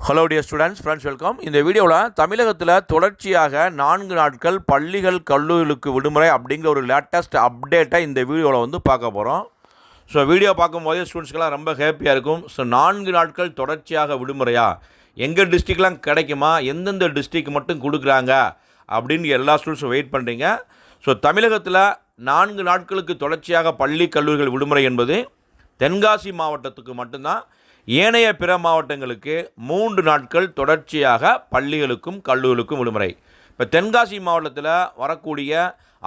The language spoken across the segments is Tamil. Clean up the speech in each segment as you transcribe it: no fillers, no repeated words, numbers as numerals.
Hello dear students, friends, welcome. இந்த வீடியோவில் தமிழகத்தில் தொடர்ச்சியாக 4 நாட்கள் பள்ளிகள் கல்லூரிகளுக்கு விடுமுறை அப்படிங்கிற ஒரு லேட்டஸ்ட் அப்டேட்டை இந்த வீடியோவில் பார்க்க போகிறோம். ஸோ வீடியோ பார்க்கும்போதே ஸ்டூடெண்ட்ஸ்க்கெல்லாம் ரொம்ப ஹாப்பியாக இருக்கும். ஸோ 4 நாட்கள் தொடர்ச்சியாக விடுமுறையா, எங்கள் டிஸ்ட்ரிக்ட்லாம் கிடைக்குமா, எந்தெந்த டிஸ்ட்ரிக்ட் மட்டும் கொடுக்குறாங்க அப்படின்னு எல்லா ஸ்டூடெண்ட்ஸும் வெயிட் பண்ணுறீங்க. ஸோ தமிழகத்தில் 4 நாட்களுக்கு தொடர்ச்சியாக பள்ளி கல்லூரிகள் விடுமுறை என்பது தென்காசி மாவட்டத்துக்கு மட்டும்தான். ஏனைய பிற மாவட்டங்களுக்கு 3 நாட்கள் தொடர்ச்சியாக பள்ளிகளுக்கும் கல்லூரிகளுக்கும் விடுமுறை. இப்போ தென்காசி மாவட்டத்தில் வரக்கூடிய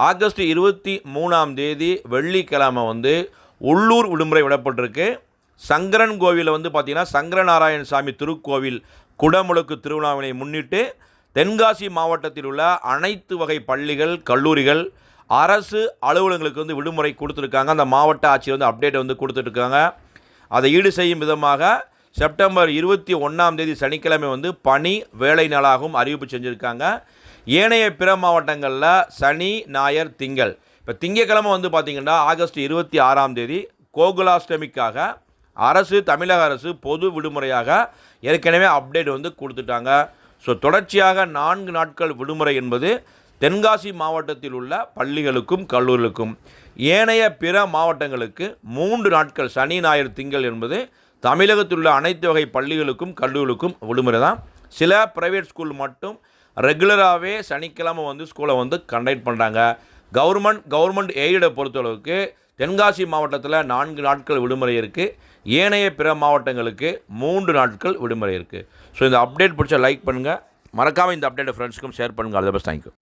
ஆகஸ்ட் 23ஆம் தேதி வெள்ளிக்கிழமை உள்ளூர் விடுமுறை விடப்பட்டிருக்கு. சங்கரன் கோவிலில் பார்த்திங்கன்னா சங்கரநாராயண சாமி திருக்கோவில் குடமுழுக்கு திருவிழாவினை முன்னிட்டு தென்காசி மாவட்டத்தில் உள்ள அனைத்து வகை பள்ளிகள் கல்லூரிகள் அரசு அலுவலகங்களுக்கு விடுமுறை கொடுத்துருக்காங்க. அந்த மாவட்ட ஆட்சியர் அப்டேட் கொடுத்துட்ருக்காங்க. அதை ஈடு செய்யும் விதமாக செப்டம்பர் 21ஆம் தேதி சனிக்கிழமை பணி வேலை நாளாகவும் அறிவிப்பு செஞ்சுருக்காங்க. ஏனைய பிற மாவட்டங்களில் சனி ஞாயிறு திங்கள். இப்போ திங்கக்கிழமை பார்த்திங்கன்னா ஆகஸ்ட் 26ஆம் தேதி கோகுலாஷ்டமிக்காக தமிழக அரசு பொது விடுமுறையாக ஏற்கனவே அப்டேட் கொடுத்துட்டாங்க. ஸோ தொடர்ச்சியாக 4 நாட்கள் விடுமுறை என்பது தென்காசி மாவட்டத்தில் உள்ள பள்ளிகளுக்கும் கல்லூரிகளுக்கும். ஏனைய பிற மாவட்டங்களுக்கு 3 நாட்கள் சனி ஞாயிறு திங்கள் என்பது தமிழகத்தில் உள்ள அனைத்து வகை பள்ளிகளுக்கும் கல்லூரிகளுக்கும் விடுமுறை தான். சில ப்ரைவேட் ஸ்கூல் மட்டும் ரெகுலராகவே சனிக்கிழமை ஸ்கூலை கண்டக்ட் பண்ணுறாங்க. கவர்மெண்ட் எய்டை பொறுத்தளவுக்கு தென்காசி மாவட்டத்தில் 4 நாட்கள் விடுமுறை இருக்குது. ஏனைய பிற மாவட்டங்களுக்கு 3 நாட்கள் விடுமுறை இருக்குது. ஸோ இந்த அப்டேட் பிடிச்ச லைக் பண்ணுங்கள், மறக்காமல் இந்த அப்டேட்டை ஃப்ரெண்ட்ஸுக்கும் ஷேர் பண்ணுங்கள். All the best. தேங்க்யூ.